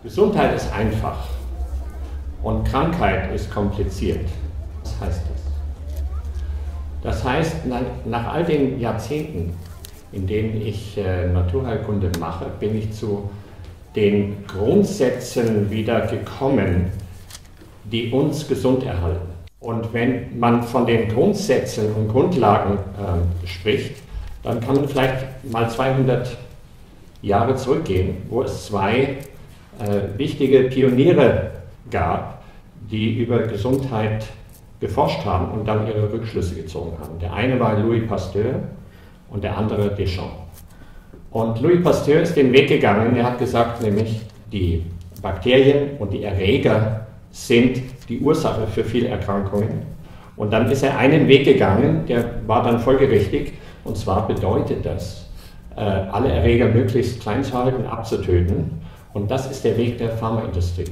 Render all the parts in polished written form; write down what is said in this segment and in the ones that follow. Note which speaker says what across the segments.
Speaker 1: Gesundheit ist einfach und Krankheit ist kompliziert. Was heißt das? Das heißt, nach all den Jahrzehnten, in denen ich Naturheilkunde mache, bin ich zu den Grundsätzen wieder gekommen, die uns gesund erhalten. Und wenn man von den Grundsätzen und Grundlagen spricht, dann kann man vielleicht mal 200 Jahre zurückgehen, wo es zwei wichtige Pioniere gab, die über Gesundheit geforscht haben und dann ihre Rückschlüsse gezogen haben. Der eine war Louis Pasteur und der andere Deschamps. Und Louis Pasteur ist den Weg gegangen, er hat gesagt, nämlich die Bakterien und die Erreger sind die Ursache für viele Erkrankungen. Und dann ist er einen Weg gegangen, der war dann folgerichtig, und zwar bedeutet das, alle Erreger möglichst klein zu halten, abzutöten. Und das ist der Weg der Pharmaindustrie.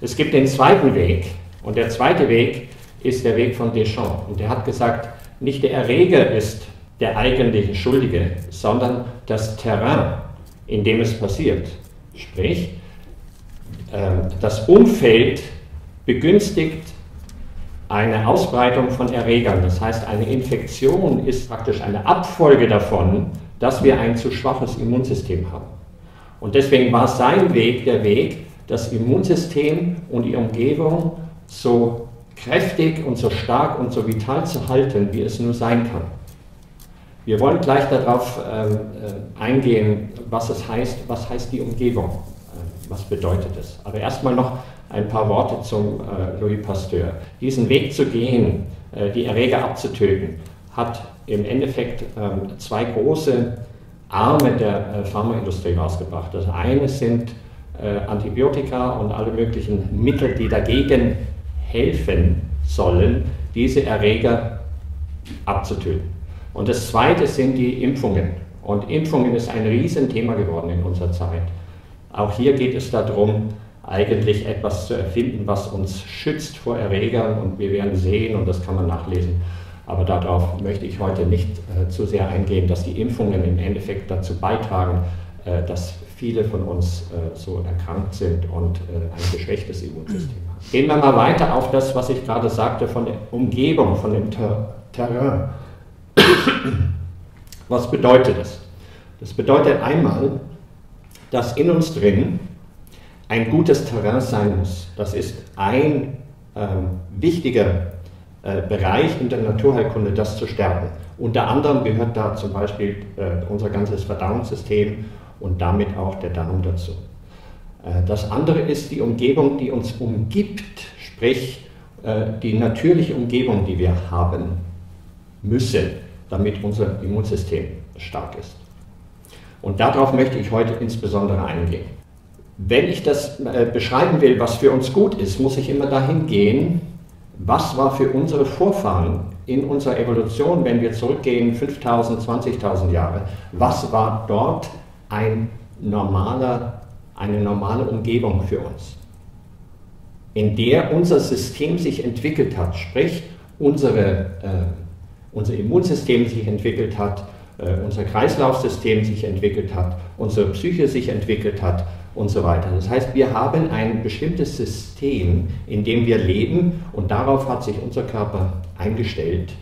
Speaker 1: Es gibt den zweiten Weg, und der zweite Weg ist der Weg von Deschamps. Und der hat gesagt, nicht der Erreger ist der eigentliche Schuldige, sondern das Terrain, in dem es passiert. Sprich, das Umfeld begünstigt eine Ausbreitung von Erregern. Das heißt, eine Infektion ist praktisch eine Abfolge davon, dass wir ein zu schwaches Immunsystem haben. Und deswegen war sein Weg der Weg, das Immunsystem und die Umgebung so kräftig und so stark und so vital zu halten, wie es nur sein kann. Wir wollen gleich darauf eingehen, was heißt die Umgebung, was bedeutet es. Aber erstmal noch ein paar Worte zum Louis Pasteur. Diesen Weg zu gehen, die Erreger abzutöten, hat im Endeffekt zwei große Arme der Pharmaindustrie rausgebracht. Das eine sind Antibiotika und alle möglichen Mittel, die dagegen helfen sollen, diese Erreger abzutöten. Und das zweite sind die Impfungen. Und Impfungen ist ein Riesenthema geworden in unserer Zeit. Auch hier geht es darum, eigentlich etwas zu erfinden, was uns schützt vor Erregern, und wir werden sehen, und das kann man nachlesen, aber darauf möchte ich heute nicht zu sehr eingehen, dass die Impfungen im Endeffekt dazu beitragen, dass viele von uns so erkrankt sind und ein geschwächtes Immunsystem haben. Gehen wir mal weiter auf das, was ich gerade sagte, von der Umgebung, von dem Terrain. Was bedeutet das? Das bedeutet einmal, dass in uns drin ein gutes Terrain sein muss. Das ist ein wichtiger Bereich in der Naturheilkunde, das zu stärken. Unter anderem gehört da zum Beispiel unser ganzes Verdauungssystem und damit auch der Darm dazu. Das andere ist die Umgebung, die uns umgibt, sprich die natürliche Umgebung, die wir haben müssen, damit unser Immunsystem stark ist. Und darauf möchte ich heute insbesondere eingehen. Wenn ich das beschreiben will, was für uns gut ist, muss ich immer dahin gehen, was war für unsere Vorfahren in unserer Evolution, wenn wir zurückgehen, 5.000, 20.000 Jahre, was war dort eine normale Umgebung für uns, in der unser System sich entwickelt hat, sprich unser Immunsystem sich entwickelt hat, unser Kreislaufsystem sich entwickelt hat, unsere Psyche sich entwickelt hat und so weiter. Das heißt, wir haben ein bestimmtes System, in dem wir leben, und darauf hat sich unser Körper eingestellt.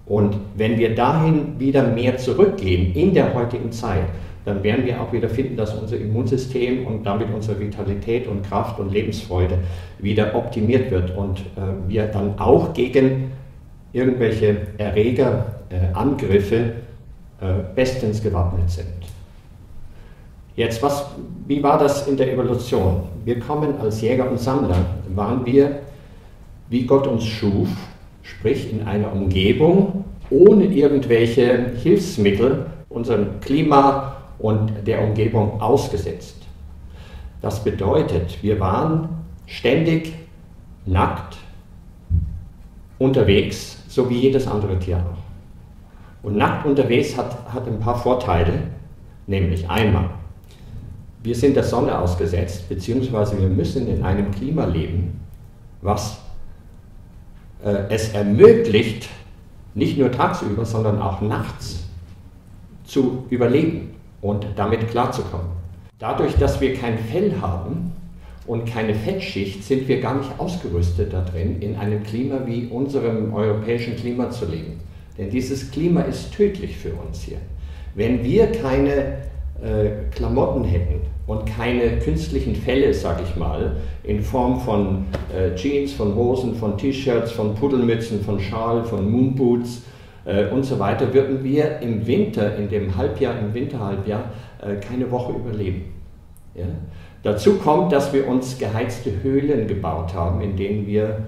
Speaker 1: Und wenn wir dahin wieder mehr zurückgehen in der heutigen Zeit, dann werden wir auch wieder finden, dass unser Immunsystem und damit unsere Vitalität und Kraft und Lebensfreude wieder optimiert wird und wir dann auch gegen irgendwelche Erregerangriffe bestens gewappnet sind. Jetzt, wie war das in der Evolution? Wir kommen als Jäger und Sammler, waren wir, wie Gott uns schuf, sprich in einer Umgebung ohne irgendwelche Hilfsmittel unserem Klima und der Umgebung ausgesetzt. Das bedeutet, wir waren ständig nackt unterwegs, so wie jedes andere Tier auch. Und nackt unterwegs hat ein paar Vorteile, nämlich einmal, wir sind der Sonne ausgesetzt, beziehungsweise wir müssen in einem Klima leben, was es ermöglicht, nicht nur tagsüber, sondern auch nachts zu überleben und damit klarzukommen. Dadurch, dass wir kein Fell haben und keine Fettschicht, sind wir gar nicht ausgerüstet da drin, in einem Klima wie unserem europäischen Klima zu leben. Denn dieses Klima ist tödlich für uns hier. Wenn wir keine Klamotten hätten und keine künstlichen Felle, sag ich mal, in Form von Jeans, von Hosen, von T-Shirts, von Pudelmützen, von Schal, von Moonboots und so weiter, würden wir im Winter, im Winterhalbjahr, keine Woche überleben. Ja? Dazu kommt, dass wir uns geheizte Höhlen gebaut haben, in denen wir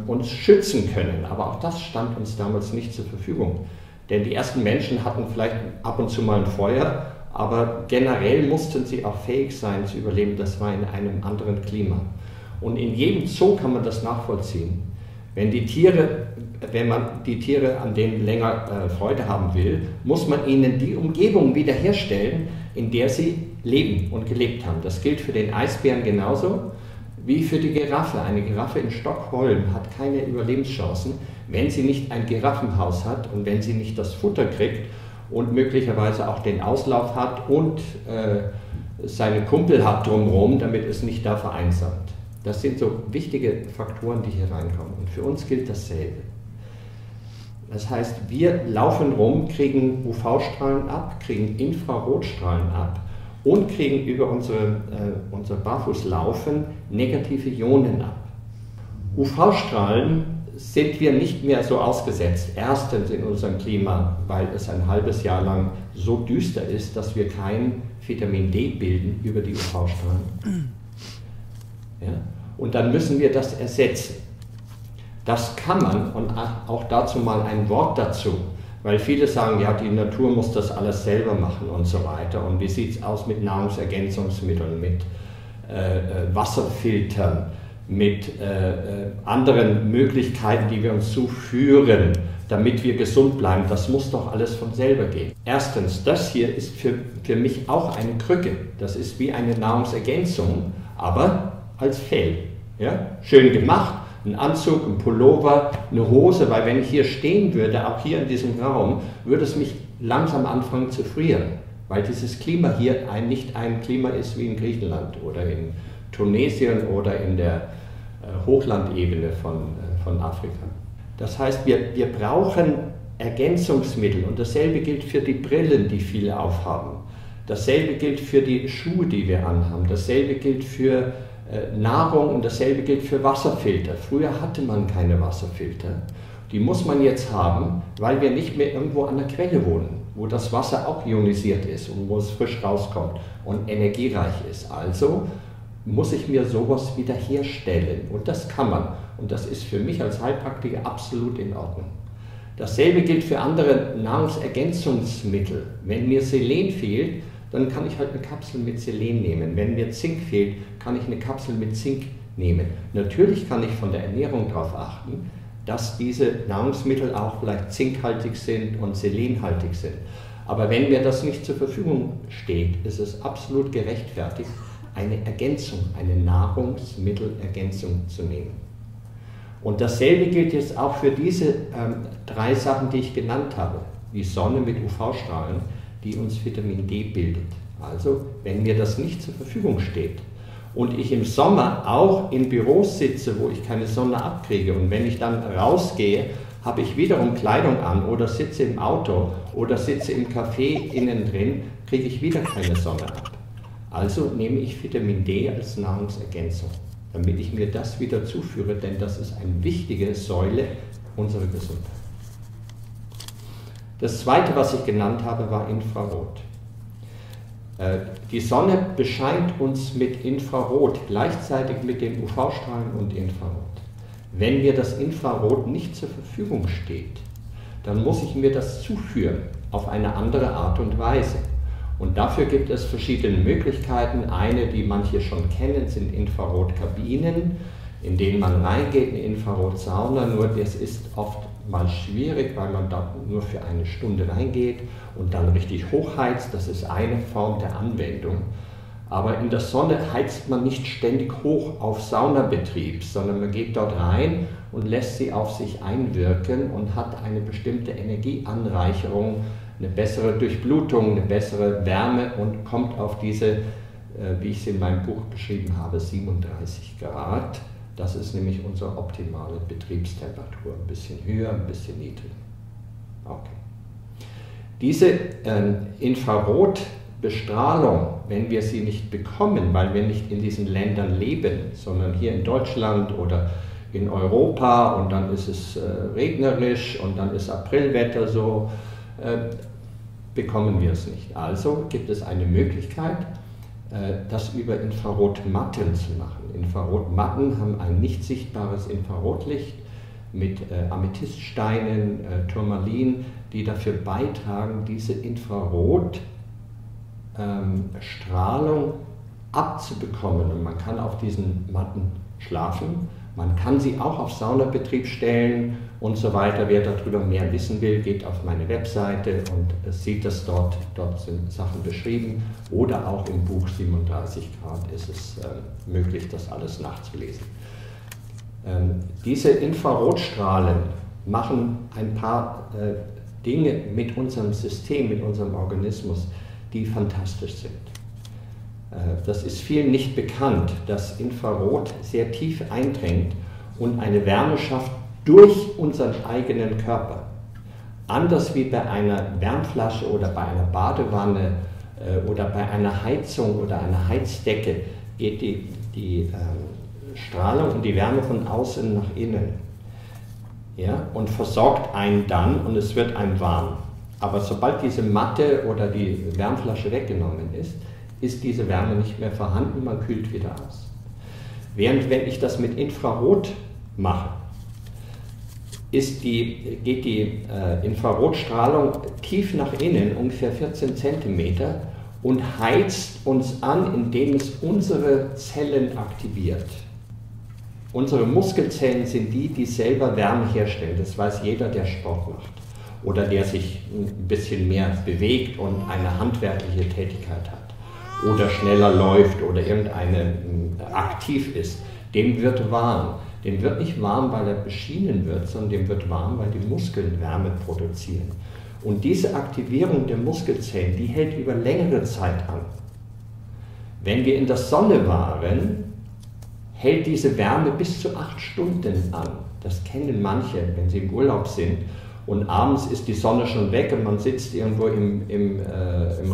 Speaker 1: uns schützen können. Aber auch das stand uns damals nicht zur Verfügung. Denn die ersten Menschen hatten vielleicht ab und zu mal ein Feuer, aber generell mussten sie auch fähig sein zu überleben. Das war in einem anderen Klima. Und in jedem Zoo kann man das nachvollziehen. Wenn man die Tiere an denen länger Freude haben will, muss man ihnen die Umgebung wiederherstellen, in der sie leben und gelebt haben. Das gilt für den Eisbären genauso wie für die Giraffe. Eine Giraffe in Stockholm hat keine Überlebenschancen, wenn sie nicht ein Giraffenhaus hat und wenn sie nicht das Futter kriegt und möglicherweise auch den Auslauf hat und seine Kumpel hat drumherum, damit es nicht da vereinsamt. Das sind so wichtige Faktoren, die hier reinkommen. Und für uns gilt dasselbe. Das heißt, wir laufen rum, kriegen UV-Strahlen ab, kriegen Infrarotstrahlen ab und kriegen über unser Barfußlaufen negative Ionen ab. UV-Strahlen sind wir nicht mehr so ausgesetzt. Erstens in unserem Klima, weil es ein halbes Jahr lang so düster ist, dass wir kein Vitamin D bilden über die UV-Strahlen. Ja? Und dann müssen wir das ersetzen. Das kann man, und auch dazu mal ein Wort dazu, weil viele sagen, ja, die Natur muss das alles selber machen und so weiter. Und wie sieht es aus mit Nahrungsergänzungsmitteln, mit Wasserfiltern, mit anderen Möglichkeiten, die wir uns zuführen, damit wir gesund bleiben. Das muss doch alles von selber gehen. Erstens, das hier ist für mich auch eine Krücke. Das ist wie eine Nahrungsergänzung, aber als Fell. Ja? Schön gemacht. Ein Anzug, ein Pullover, eine Hose, weil wenn ich hier stehen würde, auch hier in diesem Raum, würde es mich langsam anfangen zu frieren, weil dieses Klima hier nicht ein Klima ist wie in Griechenland oder in Tunesien oder in der Hochlandebene von Afrika. Das heißt, wir brauchen Ergänzungsmittel und dasselbe gilt für die Brillen, die viele aufhaben. Dasselbe gilt für die Schuhe, die wir anhaben. Dasselbe gilt für Nahrung und dasselbe gilt für Wasserfilter. Früher hatte man keine Wasserfilter. Die muss man jetzt haben, weil wir nicht mehr irgendwo an der Quelle wohnen, wo das Wasser auch ionisiert ist und wo es frisch rauskommt und energiereich ist. Also muss ich mir sowas wiederherstellen und das kann man. Und das ist für mich als Heilpraktiker absolut in Ordnung. Dasselbe gilt für andere Nahrungsergänzungsmittel. Wenn mir Selen fehlt, dann kann ich halt eine Kapsel mit Selen nehmen. Wenn mir Zink fehlt, kann ich eine Kapsel mit Zink nehmen. Natürlich kann ich von der Ernährung darauf achten, dass diese Nahrungsmittel auch vielleicht zinkhaltig sind und selenhaltig sind. Aber wenn mir das nicht zur Verfügung steht, ist es absolut gerechtfertigt, eine Ergänzung, eine Nahrungsmittelergänzung zu nehmen. Und dasselbe gilt jetzt auch für diese drei Sachen, die ich genannt habe. Die Sonne mit UV-Strahlen, die uns Vitamin D bildet. Also, wenn mir das nicht zur Verfügung steht und ich im Sommer auch in Büros sitze, wo ich keine Sonne abkriege und wenn ich dann rausgehe, habe ich wiederum Kleidung an oder sitze im Auto oder sitze im Café innen drin, kriege ich wieder keine Sonne ab. Also nehme ich Vitamin D als Nahrungsergänzung, damit ich mir das wieder zuführe, denn das ist eine wichtige Säule unserer Gesundheit. Das zweite, was ich genannt habe, war Infrarot. Die Sonne bescheint uns mit Infrarot, gleichzeitig mit den UV-Strahlen und Infrarot. Wenn mir das Infrarot nicht zur Verfügung steht, dann muss ich mir das zuführen auf eine andere Art und Weise. Und dafür gibt es verschiedene Möglichkeiten. Eine, die manche schon kennen, sind Infrarotkabinen, in denen man reingeht, eine Infrarotsauna, nur das ist oft mal schwierig, weil man da nur für eine Stunde reingeht und dann richtig hochheizt. Das ist eine Form der Anwendung. Aber in der Sonne heizt man nicht ständig hoch auf Saunabetrieb, sondern man geht dort rein und lässt sie auf sich einwirken und hat eine bestimmte Energieanreicherung, eine bessere Durchblutung, eine bessere Wärme und kommt auf diese wie ich es in meinem Buch beschrieben habe, 37 Grad. Das ist nämlich unsere optimale Betriebstemperatur. Ein bisschen höher, ein bisschen niedriger. Okay. Diese Infrarotbestrahlung, wenn wir sie nicht bekommen, weil wir nicht in diesen Ländern leben, sondern hier in Deutschland oder in Europa und dann ist es regnerisch und dann ist Aprilwetter so, bekommen wir es nicht. Also gibt es eine Möglichkeit, das über Infrarotmatten zu machen. Infrarotmatten haben ein nicht sichtbares Infrarotlicht mit Amethyststeinen, Turmalin, die dafür beitragen, diese Infrarotstrahlung abzubekommen. Und man kann auf diesen Matten schlafen. Man kann sie auch auf Saunabetrieb stellen und so weiter. Wer darüber mehr wissen will, geht auf meine Webseite und sieht das dort. Dort sind Sachen beschrieben. Oder auch im Buch 37 Grad ist es möglich, das alles nachzulesen. Diese Infrarotstrahlen machen ein paar Dinge mit unserem System, mit unserem Organismus, die fantastisch sind. Das ist vielen nicht bekannt, dass Infrarot sehr tief eindringt und eine Wärme schafft durch unseren eigenen Körper. Anders wie bei einer Wärmflasche oder bei einer Badewanne oder bei einer Heizung oder einer Heizdecke geht die Strahlung und die Wärme von außen nach innen, ja, und versorgt einen dann und es wird einem warm. Aber sobald diese Matte oder die Wärmflasche weggenommen ist diese Wärme nicht mehr vorhanden, man kühlt wieder aus. Während wenn ich das mit Infrarot mache, geht die Infrarotstrahlung tief nach innen, ungefähr 14 cm, und heizt uns an, indem es unsere Zellen aktiviert. Unsere Muskelzellen sind die selber Wärme herstellen. Das weiß jeder, der Sport macht oder der sich ein bisschen mehr bewegt und eine handwerkliche Tätigkeit hat oder schneller läuft oder irgendeine aktiv ist. Dem wird warm. Dem wird nicht warm, weil er beschienen wird, sondern dem wird warm, weil die Muskeln Wärme produzieren. Und diese Aktivierung der Muskelzellen, die hält über längere Zeit an. Wenn wir in der Sonne waren, hält diese Wärme bis zu 8 Stunden an. Das kennen manche, wenn sie im Urlaub sind und abends ist die Sonne schon weg und man sitzt irgendwo im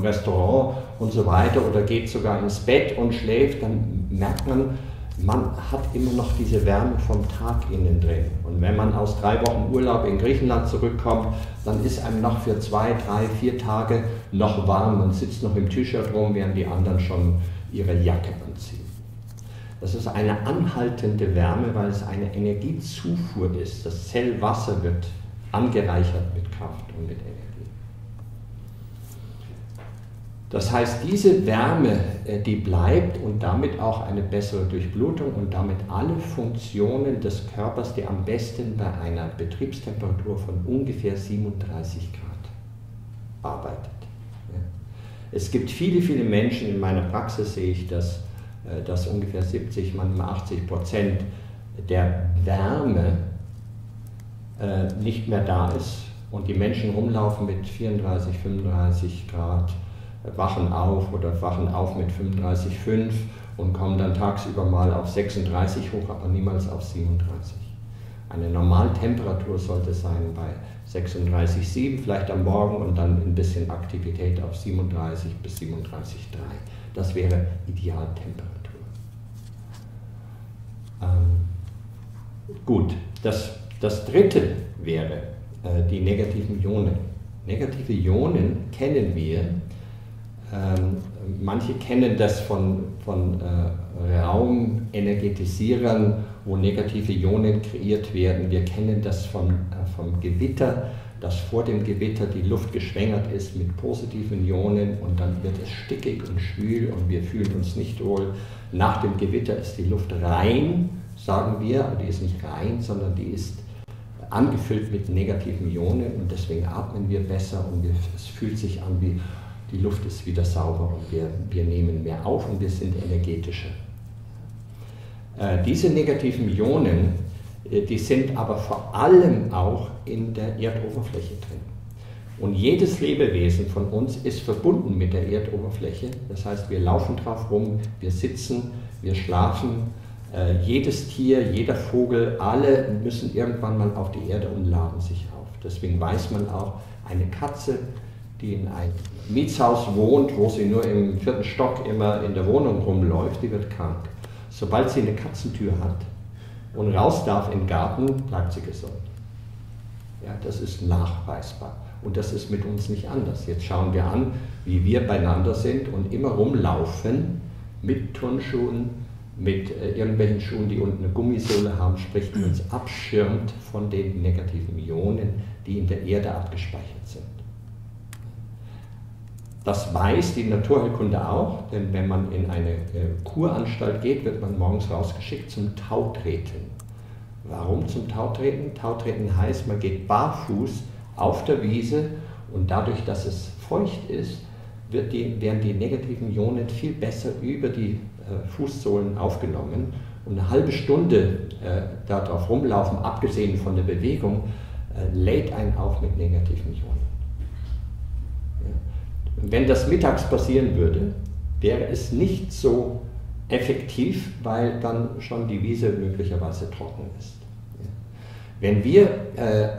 Speaker 1: Restaurant und so weiter oder geht sogar ins Bett und schläft, dann merkt man, man hat immer noch diese Wärme vom Tag innen drin. Und wenn man aus 3 Wochen Urlaub in Griechenland zurückkommt, dann ist einem noch für 2, 3, 4 Tage noch warm. Man sitzt noch im T-Shirt rum, während die anderen schon ihre Jacke anziehen. Das ist eine anhaltende Wärme, weil es eine Energiezufuhr ist. Das Zellwasser wird angereichert mit Kraft und mit Energie. Das heißt, diese Wärme, die bleibt und damit auch eine bessere Durchblutung und damit alle Funktionen des Körpers, die am besten bei einer Betriebstemperatur von ungefähr 37 Grad arbeitet. Ja. Es gibt viele, viele Menschen, in meiner Praxis sehe ich, dass ungefähr 70, manchmal 80% der Wärme nicht mehr da ist und die Menschen rumlaufen mit 34, 35 Grad, wachen auf mit 35,5 und kommen dann tagsüber mal auf 36 hoch, aber niemals auf 37. Eine Normaltemperatur sollte sein bei 36,7, vielleicht am Morgen und dann ein bisschen Aktivität auf 37 bis 37,3. Das wäre Idealtemperatur. Gut, das dritte wäre die negativen Ionen. Negative Ionen kennen wir. Manche kennen das von Raumenergetisierern, wo negative Ionen kreiert werden. Wir kennen das vom Gewitter, dass vor dem Gewitter die Luft geschwängert ist mit positiven Ionen und dann wird es stickig und schwül und wir fühlen uns nicht wohl. Nach dem Gewitter ist die Luft rein, sagen wir, aber die ist nicht rein, sondern die ist angefüllt mit negativen Ionen und deswegen atmen wir besser und es fühlt sich an wie die Luft ist wieder sauber und wir nehmen mehr auf und wir sind energetischer. Diese negativen Ionen, die sind aber vor allem auch in der Erdoberfläche drin. Und jedes Lebewesen von uns ist verbunden mit der Erdoberfläche. Das heißt, wir laufen drauf rum, wir sitzen, wir schlafen. Jedes Tier, jeder Vogel, alle müssen irgendwann mal auf die Erde und laden sich auf. Deswegen weiß man auch, eine Katze, die in einem Mietshaus wohnt, wo sie nur im 4. Stock immer in der Wohnung rumläuft, die wird krank. Sobald sie eine Katzentür hat und raus darf in den Garten, bleibt sie gesund. Ja, das ist nachweisbar. Und das ist mit uns nicht anders. Jetzt schauen wir an, wie wir beieinander sind und immer rumlaufen mit Turnschuhen, mit irgendwelchen Schuhen, die unten eine Gummisohle haben, sprich, die uns abschirmt von den negativen Ionen, die in der Erde abgespeichert sind. Das weiß die Naturheilkunde auch, denn wenn man in eine Kuranstalt geht, wird man morgens rausgeschickt zum Tautreten. Warum zum Tautreten? Tautreten heißt, man geht barfuß auf der Wiese und dadurch, dass es feucht ist, werden die negativen Ionen viel besser über die Fußsohlen aufgenommen. Und eine halbe Stunde darauf rumlaufen, abgesehen von der Bewegung, lädt einen auf mit negativen Ionen. Ja. Wenn das mittags passieren würde, wäre es nicht so effektiv, weil dann schon die Wiese möglicherweise trocken ist. Ja. Wenn wir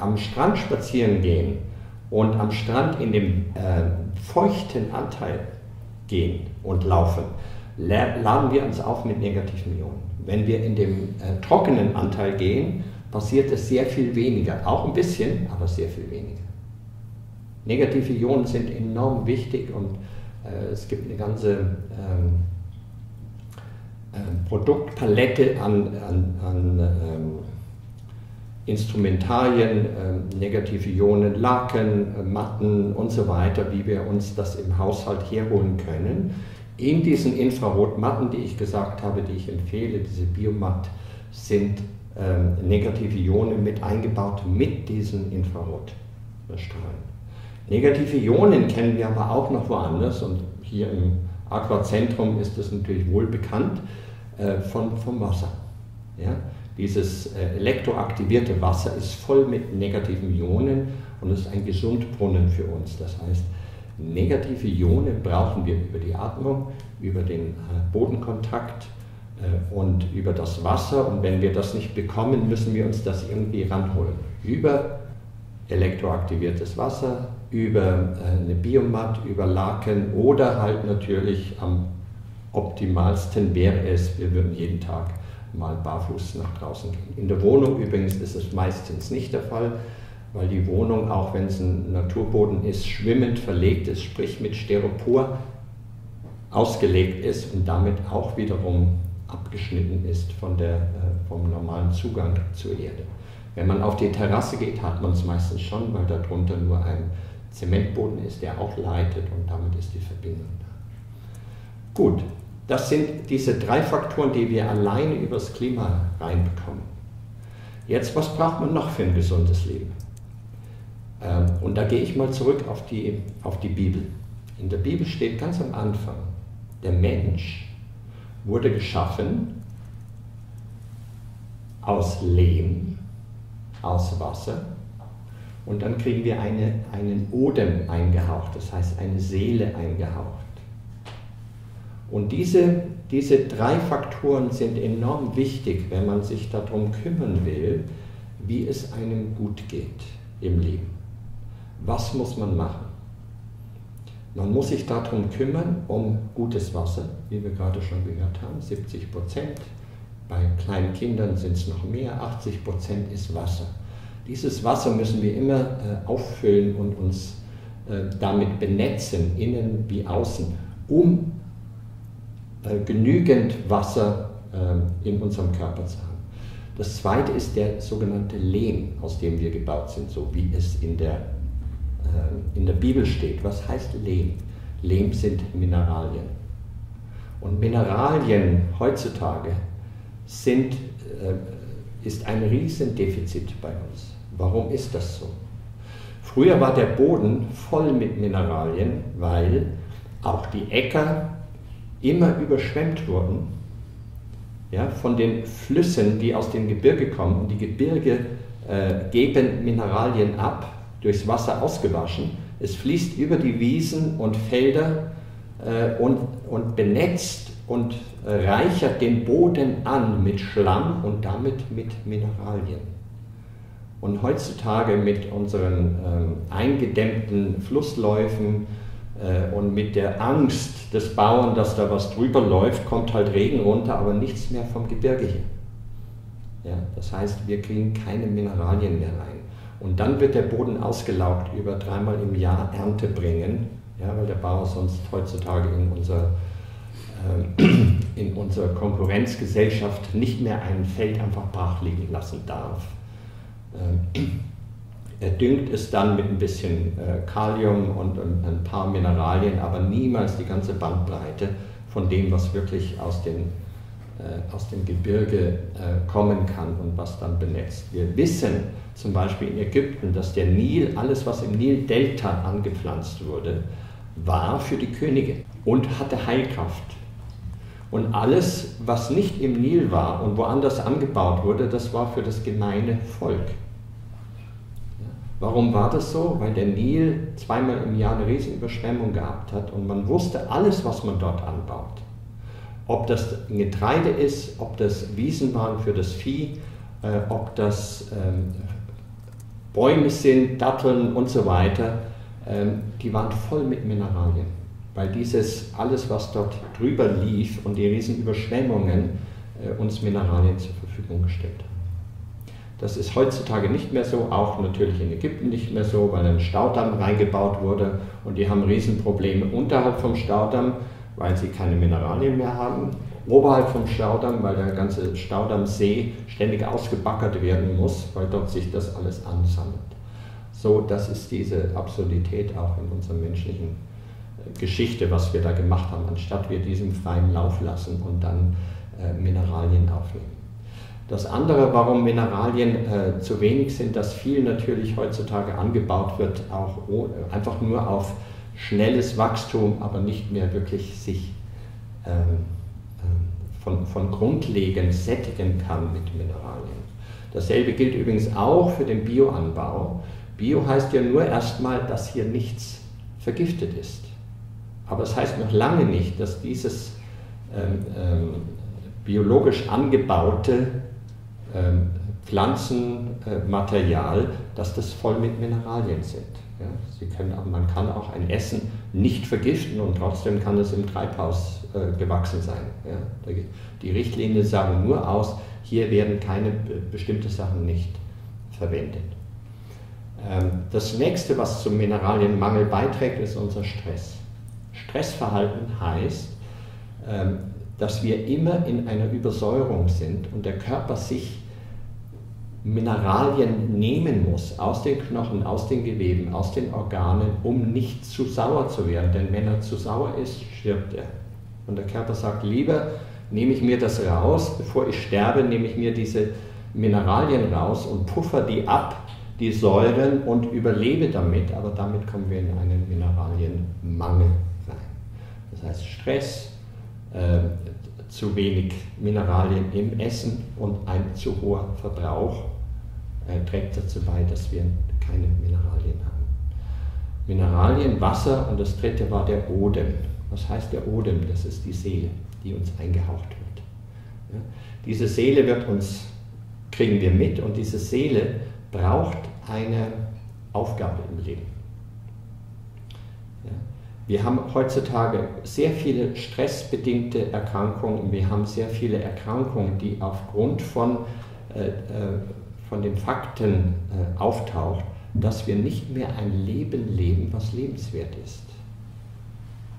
Speaker 1: am Strand spazieren gehen und am Strand in dem feuchten Anteil gehen und laufen, laden wir uns auf mit negativen Ionen. Wenn wir in dem trockenen Anteil gehen, passiert es sehr viel weniger. Auch ein bisschen, aber sehr viel weniger. Negative Ionen sind enorm wichtig und es gibt eine ganze Produktpalette an Instrumentarien, negative Ionen, Laken, Matten und so weiter, wie wir uns das im Haushalt herholen können. In diesen Infrarotmatten, die ich gesagt habe, die ich empfehle, diese Biomatt, sind negative Ionen mit eingebaut mit diesen Infrarotstrahlen. Negative Ionen kennen wir aber auch noch woanders und hier im Aquazentrum ist es natürlich wohl bekannt vom Wasser. Ja? Dieses elektroaktivierte Wasser ist voll mit negativen Ionen und ist ein Gesundbrunnen für uns. Das heißt, negative Ionen brauchen wir über die Atmung, über den Bodenkontakt und über das Wasser. Und wenn wir das nicht bekommen, müssen wir uns das irgendwie ranholen. Über elektroaktiviertes Wasser, über eine Biomatt, über Laken oder halt natürlich am optimalsten wäre es, wir würden jeden Tag mal barfuß nach draußen gehen. In der Wohnung übrigens ist es meistens nicht der Fall, weil die Wohnung, auch wenn es ein Naturboden ist, schwimmend verlegt ist, sprich mit Styropor ausgelegt ist und damit auch wiederum abgeschnitten ist vom normalen Zugang zur Erde. Wenn man auf die Terrasse geht, hat man es meistens schon, weil darunter nur ein Zementboden ist, der auch leitet und damit ist die Verbindung da. Gut, das sind diese 3 Faktoren, die wir alleine übers Klima reinbekommen. Jetzt, was braucht man noch für ein gesundes Leben? Und da gehe ich mal zurück auf die Bibel. In der Bibel steht ganz am Anfang, der Mensch wurde geschaffen aus Lehm, aus Wasser und dann kriegen wir einen Odem eingehaucht, das heißt eine Seele eingehaucht. Und diese 3 Faktoren sind enorm wichtig, wenn man sich darum kümmern will, wie es einem gut geht im Leben. Was muss man machen? Man muss sich darum kümmern, um gutes Wasser, wie wir gerade schon gehört haben, 70%. Bei kleinen Kindern sind es noch mehr, 80% ist Wasser. Dieses Wasser müssen wir immer auffüllen und uns damit benetzen, innen wie außen, um genügend Wasser in unserem Körper zu haben. Das zweite ist der sogenannte Lehm, aus dem wir gebaut sind, so wie es in der Bibel steht. Was heißt Lehm? Lehm sind Mineralien. Und Mineralien heutzutage ist ein Riesendefizit bei uns. Warum ist das so? Früher war der Boden voll mit Mineralien, weil auch die Äcker immer überschwemmt wurden, ja, von den Flüssen, die aus dem Gebirge kommen. Und die Gebirge geben Mineralien ab, durchs Wasser ausgewaschen, Es fließt über die Wiesen und Felder und benetzt und reichert den Boden an mit Schlamm und damit mit Mineralien. Und heutzutage mit unseren eingedämmten Flussläufen und mit der Angst des Bauern, dass da was drüber läuft, kommt halt Regen runter, aber nichts mehr vom Gebirge hier. Ja, das heißt, wir kriegen keine Mineralien mehr rein. Und dann wird der Boden ausgelaugt über 3-mal im Jahr Ernte bringen, ja, weil der Bauer sonst heutzutage in unserer Konkurrenzgesellschaft nicht mehr ein Feld einfach brach liegen lassen darf. Er düngt es dann mit ein bisschen Kalium und ein paar Mineralien, aber niemals die ganze Bandbreite von dem, was wirklich aus dem Gebirge kommen kann und was dann benetzt. Wir wissen zum Beispiel in Ägypten, dass der Nil, alles was im Nildelta angepflanzt wurde, war für die Könige und hatte Heilkraft. Und alles, was nicht im Nil war und woanders angebaut wurde, das war für das gemeine Volk. Warum war das so? Weil der Nil 2-mal im Jahr eine Riesenüberschwemmung gehabt hat und man wusste alles, was man dort anbaut. Ob das Getreide ist, ob das Wiesen waren für das Vieh, ob das Bäume sind, Datteln und so weiter, die waren voll mit Mineralien. Weil alles, was dort drüber lief und die Riesenüberschwemmungen uns Mineralien zur Verfügung gestellt haben. Das ist heutzutage nicht mehr so, auch natürlich in Ägypten nicht mehr so, weil ein Staudamm reingebaut wurde und die haben Riesenprobleme unterhalb vom Staudamm, weil sie keine Mineralien mehr haben. Oberhalb vom Staudamm, weil der ganze Staudammsee ständig ausgebaggert werden muss, weil dort sich das alles ansammelt. So, das ist diese Absurdität auch in unserer menschlichen Geschichte, was wir da gemacht haben, anstatt wir diesem freien Lauf lassen und dann Mineralien aufnehmen. Das andere, warum Mineralien zu wenig sind, dass viel natürlich heutzutage angebaut wird, auch einfach nur auf schnelles Wachstum, aber nicht mehr wirklich sich von grundlegend sättigen kann mit Mineralien. Dasselbe gilt übrigens auch für den Bioanbau. Bio heißt ja nur erstmal, dass hier nichts vergiftet ist. Aber es heißt noch lange nicht, dass dieses biologisch angebaute Pflanzenmaterial, dass das voll mit Mineralien sind. Ja, man kann auch ein Essen nicht vergiften und trotzdem kann es im Treibhaus gewachsen sein. Ja, die Richtlinien sagen nur aus, hier werden keine bestimmten Sachen nicht verwendet. Das nächste, was zum Mineralienmangel beiträgt, ist unser Stress. Stressverhalten heißt, dass wir immer in einer Übersäuerung sind und der Körper sich Mineralien nehmen muss aus den Knochen, aus den Geweben, aus den Organen, um nicht zu sauer zu werden. Denn wenn er zu sauer ist, stirbt er. Und der Körper sagt, lieber nehme ich mir das raus, bevor ich sterbe, nehme ich mir diese Mineralien raus und puffer die ab, die Säuren, und überlebe damit, aber damit kommen wir in einen Mineralienmangel rein. Das heißt Stress, zu wenig Mineralien im Essen und ein zu hoher Verbrauch trägt dazu bei, dass wir keine Mineralien haben. Mineralien, Wasser und das dritte war der Odem. Was heißt der Odem? Das ist die Seele, die uns eingehaucht wird. Ja? Diese Seele kriegen wir mit, und diese Seele braucht eine Aufgabe im Leben. Ja? Wir haben heutzutage sehr viele stressbedingte Erkrankungen, wir haben sehr viele Erkrankungen, die aufgrund von den Fakten auftauchen, dass wir nicht mehr ein Leben leben, was lebenswert ist.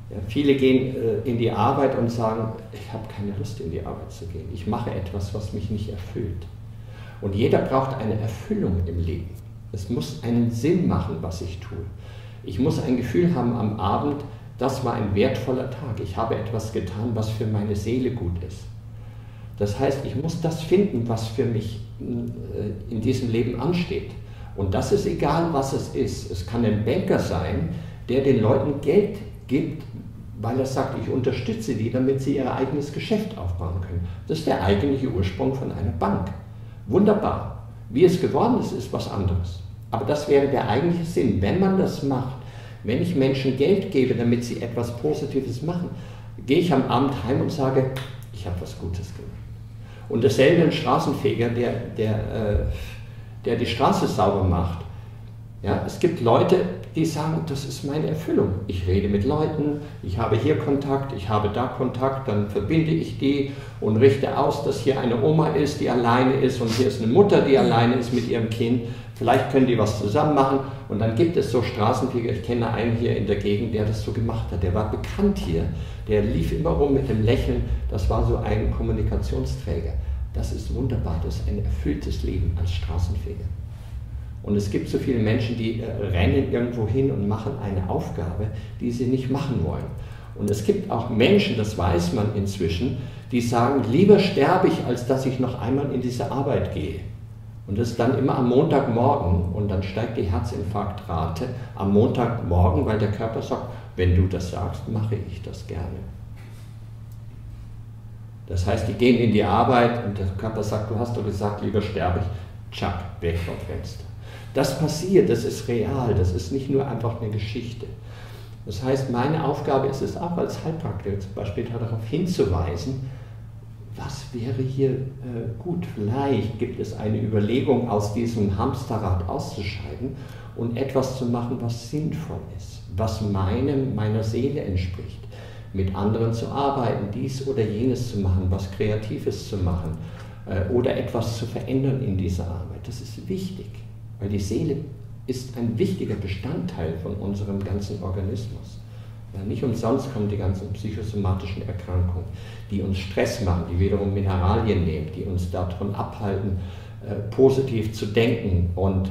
Speaker 1: Ja, viele gehen in die Arbeit und sagen, ich habe keine Lust, in die Arbeit zu gehen. Ich mache etwas, was mich nicht erfüllt. Und jeder braucht eine Erfüllung im Leben. Es muss einen Sinn machen, was ich tue. Ich muss ein Gefühl haben am Abend, das war ein wertvoller Tag. Ich habe etwas getan, was für meine Seele gut ist. Das heißt, ich muss das finden, was für mich in diesem Leben ansteht. Und das ist egal, was es ist. Es kann ein Banker sein, der den Leuten Geld gibt, weil er sagt, ich unterstütze die, damit sie ihr eigenes Geschäft aufbauen können. Das ist der eigentliche Ursprung von einer Bank. Wunderbar. Wie es geworden ist, ist was anderes. Aber das wäre der eigentliche Sinn. Wenn man das macht, Wenn ich Menschen Geld gebe, damit sie etwas Positives machen, gehe ich am Abend heim und sage, ich habe was Gutes gemacht. Und dasselbe ein Straßenfeger, der die Straße sauber macht. Ja, es gibt Leute, die sagen, das ist meine Erfüllung. Ich rede mit Leuten, ich habe hier Kontakt, ich habe da Kontakt, dann verbinde ich die und richte aus, dass hier eine Oma ist, die alleine ist und hier ist eine Mutter, die alleine ist mit ihrem Kind. Vielleicht können die was zusammen machen und dann gibt es so Straßenfeger. Ich kenne einen hier in der Gegend, der das so gemacht hat. Der war bekannt hier, der lief immer rum mit dem Lächeln. Das war so ein Kommunikationsträger. Das ist wunderbar, das ist ein erfülltes Leben als Straßenfeger. Und es gibt so viele Menschen, die rennen irgendwo hin und machen eine Aufgabe, die sie nicht machen wollen. Und es gibt auch Menschen, das weiß man inzwischen, die sagen, lieber sterbe ich, als dass ich noch einmal in diese Arbeit gehe. Und das ist dann immer am Montagmorgen und dann steigt die Herzinfarktrate am Montagmorgen, weil der Körper sagt, wenn du das sagst, mache ich das gerne. Das heißt, die gehen in die Arbeit und der Körper sagt, du hast doch gesagt, lieber sterbe ich, tschack, weg vom Fenster. Das passiert, das ist real, das ist nicht nur einfach eine Geschichte. Das heißt, meine Aufgabe ist es auch als Heilpraktiker zum Beispiel darauf hinzuweisen, was wäre hier gut. Vielleicht gibt es eine Überlegung, aus diesem Hamsterrad auszuscheiden und etwas zu machen, was sinnvoll ist, was meiner Seele entspricht. Mit anderen zu arbeiten, dies oder jenes zu machen, was Kreatives zu machen oder etwas zu verändern in dieser Arbeit. Das ist wichtig, weil die Seele ist ein wichtiger Bestandteil von unserem ganzen Organismus. Ja, nicht umsonst kommen die ganzen psychosomatischen Erkrankungen, die uns Stress machen, die wiederum Mineralien nehmen, die uns davon abhalten, positiv zu denken und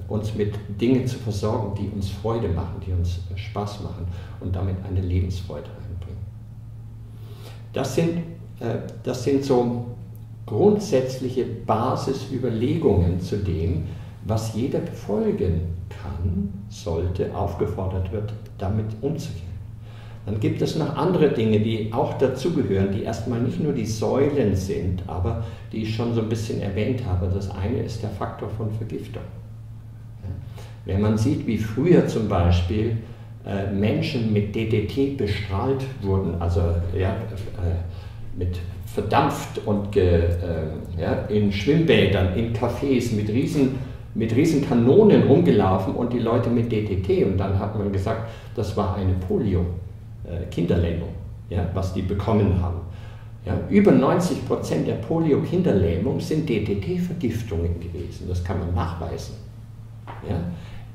Speaker 1: uns mit Dingen zu versorgen, die uns Freude machen, die uns Spaß machen und damit eine Lebensfreude reinbringen. Das sind so grundsätzliche Basisüberlegungen zu dem, was jeder befolgen kann, sollte, aufgefordert wird, damit umzugehen. Dann gibt es noch andere Dinge, die auch dazugehören, die erstmal nicht nur die Säulen sind, aber die ich schon so ein bisschen erwähnt habe. Das eine ist der Faktor von Vergiftung. Ja? Wenn man sieht, wie früher zum Beispiel Menschen mit DDT bestrahlt wurden, also mit verdampft und in Schwimmbädern, in Cafés mit riesen Kanonen rumgelaufen und die Leute mit DDT. Und dann hat man gesagt, das war eine Polio-Kinderlähmung, was die bekommen haben. Ja, über 90% der Polio-Kinderlähmung sind DDT-Vergiftungen gewesen. Das kann man nachweisen. Ja.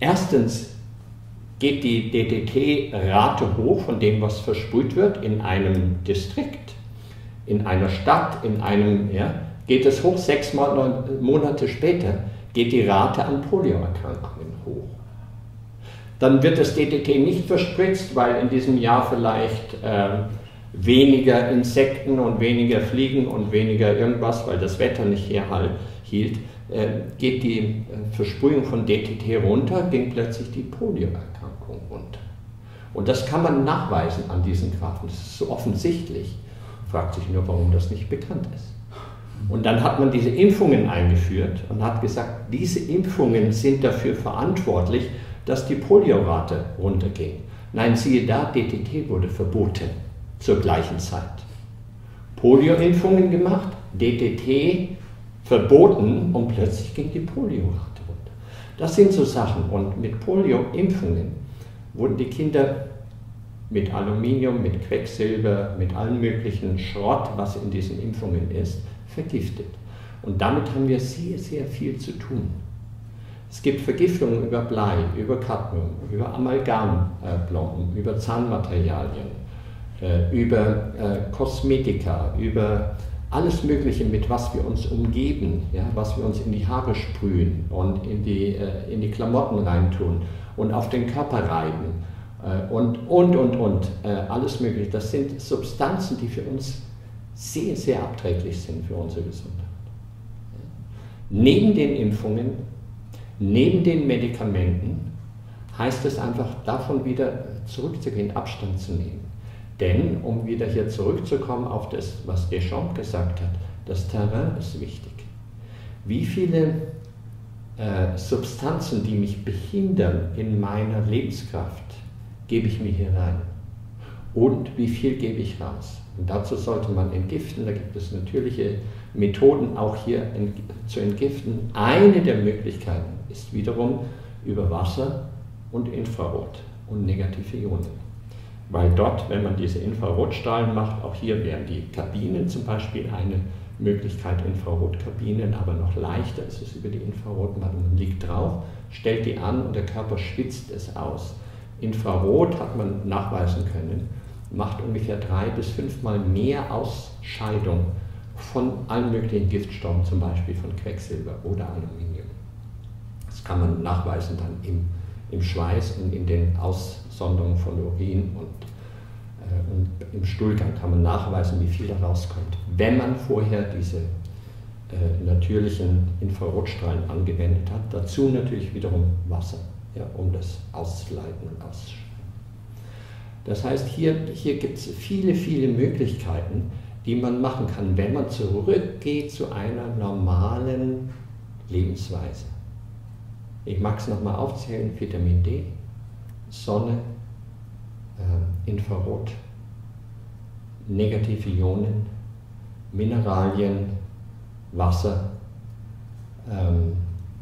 Speaker 1: Erstens geht die DDT-Rate hoch von dem, was versprüht wird in einem Distrikt, in einer Stadt, geht es hoch, 6 Monate später geht die Rate an Polioerkrankungen hoch. Dann wird das DDT nicht verspritzt, weil in diesem Jahr vielleicht weniger Insekten und weniger Fliegen und weniger irgendwas, weil das Wetter nicht hielt, geht die Versprühung von DDT runter, ging plötzlich die Polioerkrankung runter. Und das kann man nachweisen an diesen Graphen, das ist so offensichtlich. Fragt sich nur, warum das nicht bekannt ist. Und dann hat man diese Impfungen eingeführt und hat gesagt, diese Impfungen sind dafür verantwortlich, dass die Poliorate runterging. Nein, siehe da, DDT wurde verboten zur gleichen Zeit. Polio-Impfungen gemacht, DDT verboten und plötzlich ging die Poliorate runter. Das sind so Sachen. Und mit Polio-Impfungen wurden die Kinder mit Aluminium, mit Quecksilber, mit allem möglichen Schrott, was in diesen Impfungen ist, vergiftet. Und damit haben wir sehr, sehr viel zu tun. Es gibt Vergiftungen über Blei, über Cadmium, über Amalgamplomben, über Zahnmaterialien, über Kosmetika, über alles Mögliche, mit was wir uns umgeben, was wir uns in die Haare sprühen und in die Klamotten reintun und auf den Körper reiben. Alles Mögliche. Das sind Substanzen, die für uns sehr, sehr abträglich sind für unsere Gesundheit. Neben den Impfungen, neben den Medikamenten, heißt es einfach, davon wieder zurückzugehen, Abstand zu nehmen. Denn, um wieder hier zurückzukommen auf das, was Deschamps gesagt hat, das Terrain ist wichtig. Wie viele Substanzen, die mich behindern in meiner Lebenskraft, gebe ich mir hier rein? Und wie viel gebe ich raus? Und dazu sollte man entgiften. Da gibt es natürliche Methoden, auch hier zu entgiften. Eine der Möglichkeiten ist wiederum über Wasser und Infrarot und negative Ionen. Weil dort, wenn man diese Infrarotstrahlen macht, auch hier wären die Kabinen zum Beispiel eine Möglichkeit, Infrarotkabinen, aber noch leichter ist es über die Infrarotmatten. Man liegt drauf, stellt die an und der Körper schwitzt es aus. Infrarot hat man nachweisen können, macht ungefähr 3 bis 5 Mal mehr Ausscheidung von allen möglichen Giftstoffen, zum Beispiel von Quecksilber oder Aluminium. Das kann man nachweisen dann im Schweiß und in den Aussonderungen von Urin und im Stuhlgang kann man nachweisen, wie viel da rauskommt, wenn man vorher diese natürlichen Infrarotstrahlen angewendet hat. Dazu natürlich wiederum Wasser, ja, um das auszuleiten und auszuscheiden. Das heißt, hier gibt es viele, viele Möglichkeiten, die man machen kann, wenn man zurückgeht zu einer normalen Lebensweise. Ich mag es nochmal aufzählen: Vitamin D, Sonne, Infrarot, negative Ionen, Mineralien, Wasser,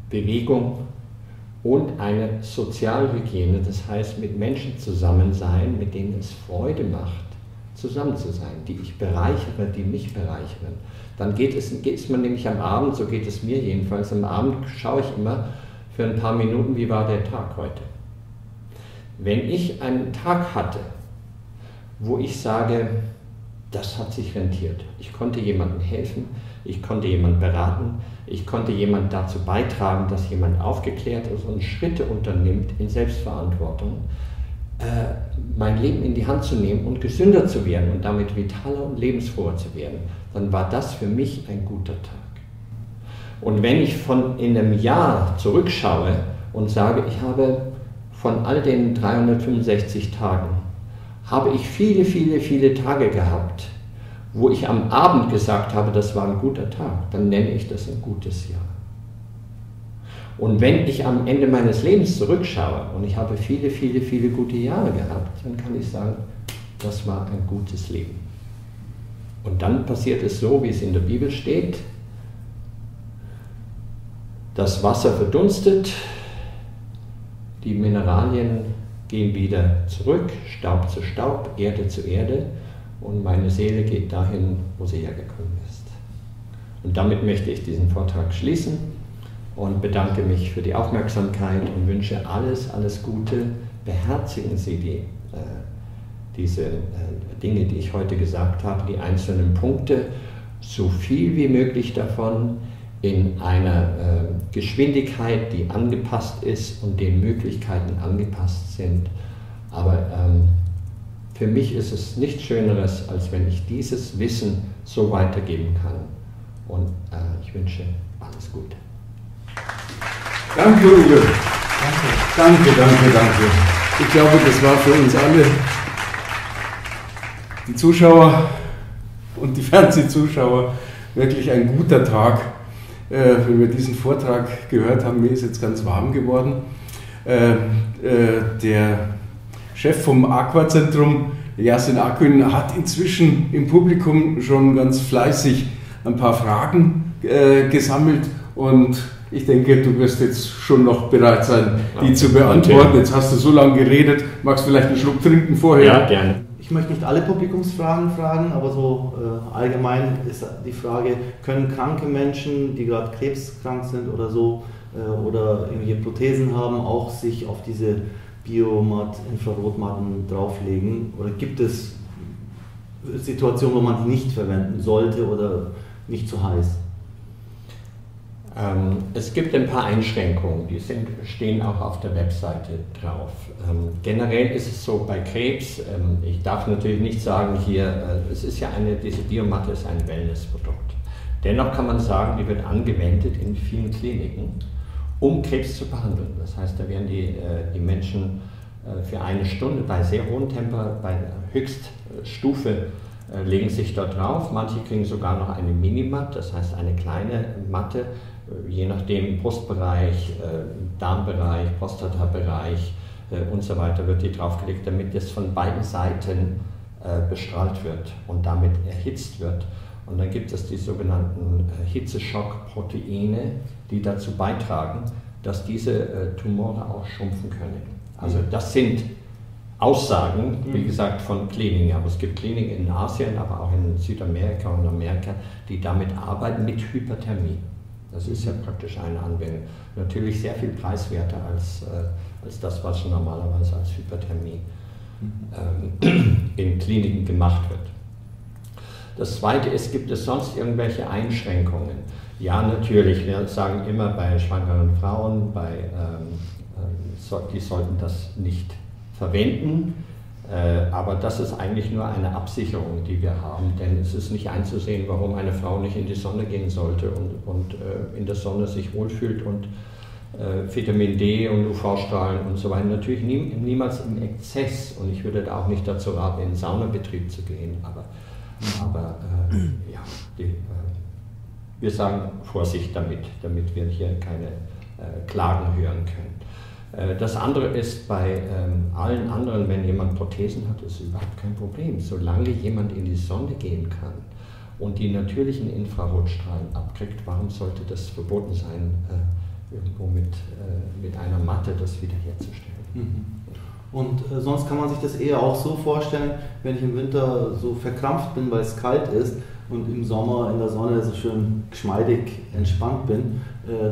Speaker 1: Bewegung und eine Sozialhygiene, das heißt mit Menschen zusammen sein, mit denen es Freude macht, zusammen zu sein, die ich bereichere, die mich bereichern. Dann geht man nämlich am Abend, so geht es mir jedenfalls, am Abend schaue ich immer für ein paar Minuten, wie war der Tag heute. Wenn ich einen Tag hatte, wo ich sage, das hat sich rentiert, ich konnte jemandem helfen, ich konnte jemanden beraten, ich konnte jemanden dazu beitragen, dass jemand aufgeklärt ist und Schritte unternimmt in Selbstverantwortung, mein Leben in die Hand zu nehmen und gesünder zu werden und damit vitaler und lebensfroher zu werden, dann war das für mich ein guter Tag. Und wenn ich in einem Jahr zurückschaue und sage, ich habe von all den 365 Tagen, habe ich viele, viele, viele Tage gehabt, wo ich am Abend gesagt habe, das war ein guter Tag, dann nenne ich das ein gutes Jahr. Und wenn ich am Ende meines Lebens zurückschaue und ich habe viele, viele, viele gute Jahre gehabt, dann kann ich sagen, das war ein gutes Leben. Und dann passiert es so, wie es in der Bibel steht: Das Wasser verdunstet, die Mineralien gehen wieder zurück, Staub zu Staub, Erde zu Erde, und meine Seele geht dahin, wo sie hergekommen ist. Und damit möchte ich diesen Vortrag schließen und bedanke mich für die Aufmerksamkeit und wünsche alles, alles Gute. Beherzigen Sie diese Dinge, die ich heute gesagt habe, die einzelnen Punkte, so viel wie möglich davon in einer Geschwindigkeit, die angepasst ist und den Möglichkeiten angepasst sind. Aber für mich ist es nichts Schöneres, als wenn ich dieses Wissen so weitergeben kann. Und ich wünsche alles Gute.
Speaker 2: Danke, Uwe. Danke, danke, danke. Ich glaube, das war für uns alle, die Zuschauer und die Fernsehzuschauer, wirklich ein guter Tag. Wenn wir diesen Vortrag gehört haben, mir ist jetzt ganz warm geworden. Der Chef vom Aquazentrum, Yasin Akgün, hat inzwischen im Publikum schon ganz fleißig ein paar Fragen gesammelt, und ich denke, du wirst jetzt schon noch bereit sein, die zu beantworten. Jetzt hast du so lange geredet, magst du vielleicht einen Schluck trinken vorher?
Speaker 1: Ja, gerne.
Speaker 3: Ich möchte nicht alle Publikumsfragen fragen, aber so allgemein ist die Frage: Können kranke Menschen, die gerade krebskrank sind oder so, oder irgendwelche Prothesen haben, auch sich auf diese Infrarotmatten drauflegen? Oder gibt es Situationen, wo man die nicht verwenden sollte oder nicht zu heiß?
Speaker 1: Es gibt ein paar Einschränkungen, die stehen auch auf der Webseite drauf. Generell ist es so bei Krebs, ich darf natürlich nicht sagen hier, es ist ja diese Biomatte ist ein Wellnessprodukt. Dennoch kann man sagen, die wird angewendet in vielen Kliniken, um Krebs zu behandeln. Das heißt, da werden die Menschen für eine Stunde bei sehr hohem Temper, bei Höchststufe, legen sich dort drauf. Manche kriegen sogar noch eine Minimat, das heißt eine kleine Matte, je nachdem Brustbereich, Darmbereich, Prostatabereich, und so weiter wird die draufgelegt, damit es von beiden Seiten bestrahlt wird und damit erhitzt wird. Und dann gibt es die sogenannten Hitzeschockproteine, die dazu beitragen, dass diese Tumore auch schrumpfen können. Also das sind Aussagen, wie gesagt, von Kliniken. Aber es gibt Kliniken in Asien, aber auch in Südamerika und Amerika, die damit arbeiten mit Hyperthermie. Das ist ja praktisch eine Anwendung. Natürlich sehr viel preiswerter als das, was normalerweise als Hyperthermie in Kliniken gemacht wird. Das Zweite ist, gibt es sonst irgendwelche Einschränkungen? Ja, natürlich, wir sagen immer bei schwangeren Frauen, die sollten das nicht verwenden, aber das ist eigentlich nur eine Absicherung, die wir haben, denn es ist nicht einzusehen, warum eine Frau nicht in die Sonne gehen sollte und in der Sonne sich wohlfühlt und Vitamin D und UV-Strahlen und so weiter. Natürlich niemals im Exzess, und ich würde da auch nicht dazu raten, in den Saunabetrieb zu gehen, aber ja, wir sagen Vorsicht damit wir hier keine Klagen hören können. Das andere ist, bei allen anderen, wenn jemand Prothesen hat, ist es überhaupt kein Problem. Solange jemand in die Sonne gehen kann und die natürlichen Infrarotstrahlen abkriegt, warum sollte das verboten sein, irgendwo mit einer Matte das wiederherzustellen?
Speaker 3: Und sonst kann man sich das eher auch so vorstellen, wenn ich im Winter so verkrampft bin, weil es kalt ist, und im Sommer in der Sonne so schön geschmeidig entspannt bin,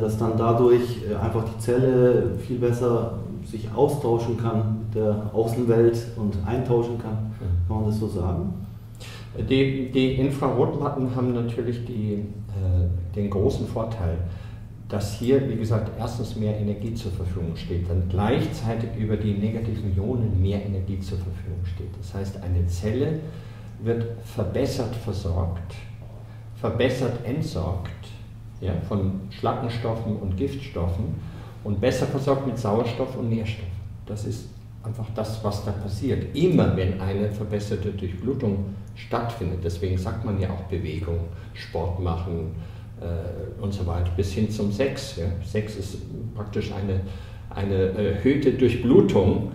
Speaker 3: dass dann dadurch einfach die Zelle viel besser sich austauschen kann mit der Außenwelt und eintauschen kann. Kann man das so sagen?
Speaker 1: Die Infrarotmatten haben natürlich den großen Vorteil, dass hier, wie gesagt, erstens mehr Energie zur Verfügung steht, dann gleichzeitig über die negativen Ionen mehr Energie zur Verfügung steht. Das heißt, eine Zelle wird verbessert versorgt, verbessert entsorgt, ja, von Schlackenstoffen und Giftstoffen und besser versorgt mit Sauerstoff und Nährstoffen. Das ist einfach das, was da passiert. Immer wenn eine verbesserte Durchblutung stattfindet, deswegen sagt man ja auch Bewegung, Sport machen und so weiter, bis hin zum Sex. Ja. Sex ist praktisch eine erhöhte Durchblutung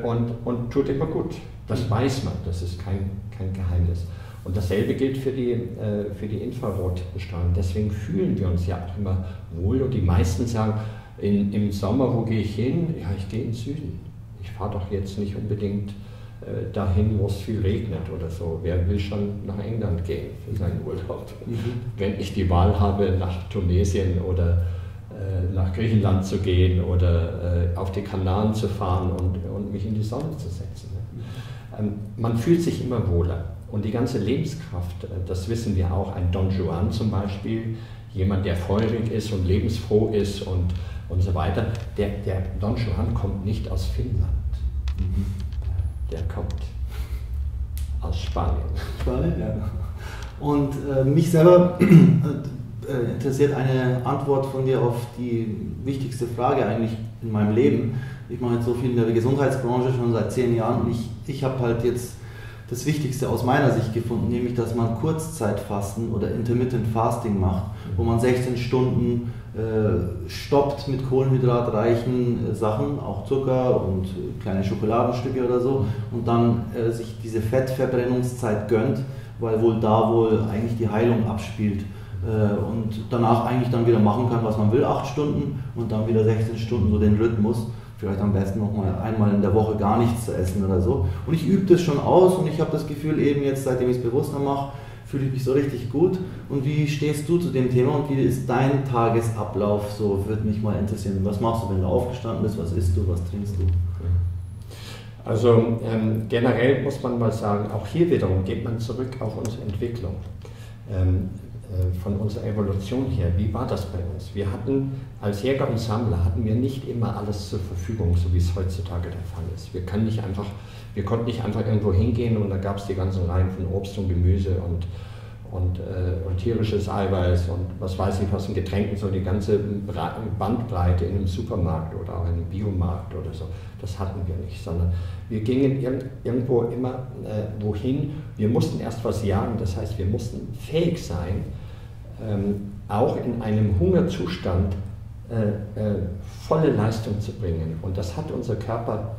Speaker 1: und tut immer gut. Das weiß man, das ist kein Geheimnis. Und dasselbe gilt für die Infrarotstrahlung. Deswegen fühlen wir uns ja auch immer wohl. Und die meisten sagen, im Sommer, wo gehe ich hin? Ja, ich gehe in den Süden. Ich fahre doch jetzt nicht unbedingt dahin, wo es viel regnet oder so. Wer will schon nach England gehen für seinen Urlaub? Wenn ich die Wahl habe, nach Tunesien oder nach Griechenland zu gehen oder auf die Kanaren zu fahren und mich in die Sonne zu setzen. Man fühlt sich immer wohler und die ganze Lebenskraft, das wissen wir auch, ein Don Juan zum Beispiel, jemand, der feurig ist und lebensfroh ist und so weiter, der Don Juan kommt nicht aus Finnland, der kommt aus Spanien.
Speaker 3: Spanien, ja. Und mich selber interessiert eine Antwort von dir auf die wichtigste Frage eigentlich in meinem Leben. Ich mache jetzt so viel in der Gesundheitsbranche schon seit 10 Jahren und ich habe halt jetzt das Wichtigste aus meiner Sicht gefunden, nämlich dass man Kurzzeitfasten oder Intermittent Fasting macht, wo man 16 Stunden stoppt mit kohlenhydratreichen Sachen, auch Zucker und kleine Schokoladenstücke oder so, und dann sich diese Fettverbrennungszeit gönnt, weil wohl eigentlich die Heilung abspielt. Und danach eigentlich dann wieder machen kann, was man will, 8 Stunden und dann wieder 16 Stunden, so den Rhythmus. Vielleicht am besten noch mal einmal in der Woche gar nichts zu essen oder so. Und ich übe das schon aus und ich habe das Gefühl, eben jetzt, seitdem ich es bewusster mache, fühle ich mich so richtig gut. Und wie stehst du zu dem Thema und wie ist dein Tagesablauf? So würde mich mal interessieren. Was machst du, wenn du aufgestanden bist? Was isst du? Was trinkst du?
Speaker 1: Also generell muss man mal sagen, auch hier wiederum geht man zurück auf unsere Entwicklung. Von unserer Evolution her, wie war das bei uns? Wir hatten, als Jäger und Sammler, hatten wir nicht immer alles zur Verfügung, so wie es heutzutage der Fall ist. Wir konnten nicht einfach irgendwo hingehen und da gab es die ganzen Reihen von Obst und Gemüse und tierisches Eiweiß und was weiß ich was in Getränken, so die ganze Bandbreite in einem Supermarkt oder auch in einem Biomarkt oder so. Das hatten wir nicht, sondern wir gingen irgendwo immer wohin. Wir mussten erst was jagen, das heißt, wir mussten fähig sein, auch in einem Hungerzustand volle Leistung zu bringen. Und das hat unser Körper,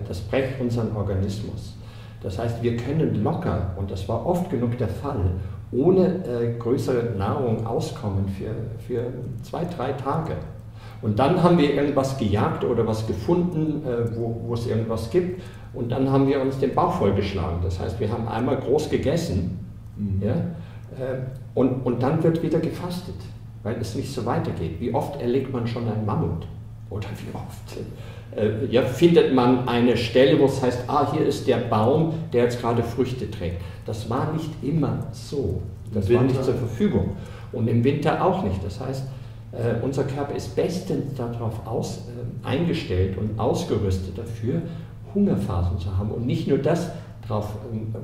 Speaker 1: das prägt unseren Organismus. Das heißt, wir können locker, und das war oft genug der Fall, ohne größere Nahrung auskommen für 2, 3 Tage. Und dann haben wir irgendwas gejagt oder was gefunden, wo es irgendwas gibt, und dann haben wir uns den Bauch vollgeschlagen. Das heißt, wir haben einmal groß gegessen, ja, und dann wird wieder gefastet, weil es nicht so weitergeht. Wie oft erlegt man schon einen Mammut? Oder wie oft findet man eine Stelle, wo es heißt, hier ist der Baum, der jetzt gerade Früchte trägt. Das war nicht immer so. Das war nicht zur Verfügung. Und im Winter auch nicht. Das heißt, unser Körper ist bestens darauf eingestellt und ausgerüstet dafür, Hungerphasen zu haben. Und nicht nur das,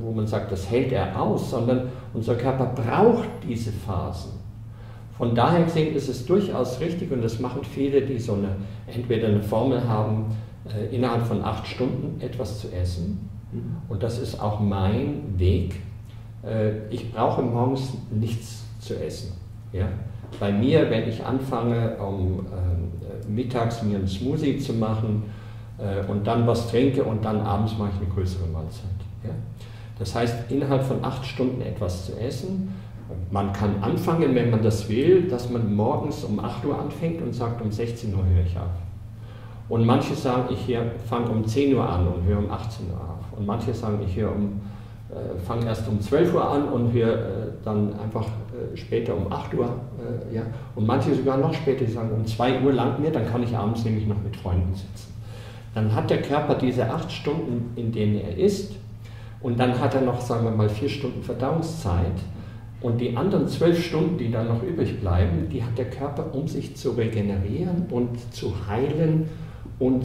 Speaker 1: wo man sagt, das hält er aus, sondern unser Körper braucht diese Phasen. Von daher gesehen ist es durchaus richtig, und das machen viele, die entweder eine Formel haben, innerhalb von 8 Stunden etwas zu essen. Und das ist auch mein Weg. Ich brauche morgens nichts zu essen. Ja? Bei mir, wenn ich anfange, mittags mir einen Smoothie zu machen und dann was trinke und dann abends mache ich eine größere Mahlzeit. Ja? Das heißt, innerhalb von 8 Stunden etwas zu essen. Man kann anfangen, wenn man das will, dass man morgens um 8 Uhr anfängt und sagt, um 16 Uhr höre ich auf. Und manche sagen, ich fange um 10 Uhr an und höre um 18 Uhr auf. Und manche sagen, ich fange erst um 12 Uhr an und höre dann einfach später um 8 Uhr. Ja. Und manche sogar noch später, die sagen, um 2 Uhr langt mir, dann kann ich abends nämlich noch mit Freunden sitzen. Dann hat der Körper diese 8 Stunden, in denen er isst, und dann hat er noch, sagen wir mal, 4 Stunden Verdauungszeit. Und die anderen 12 Stunden, die dann noch übrig bleiben, die hat der Körper, um sich zu regenerieren und zu heilen und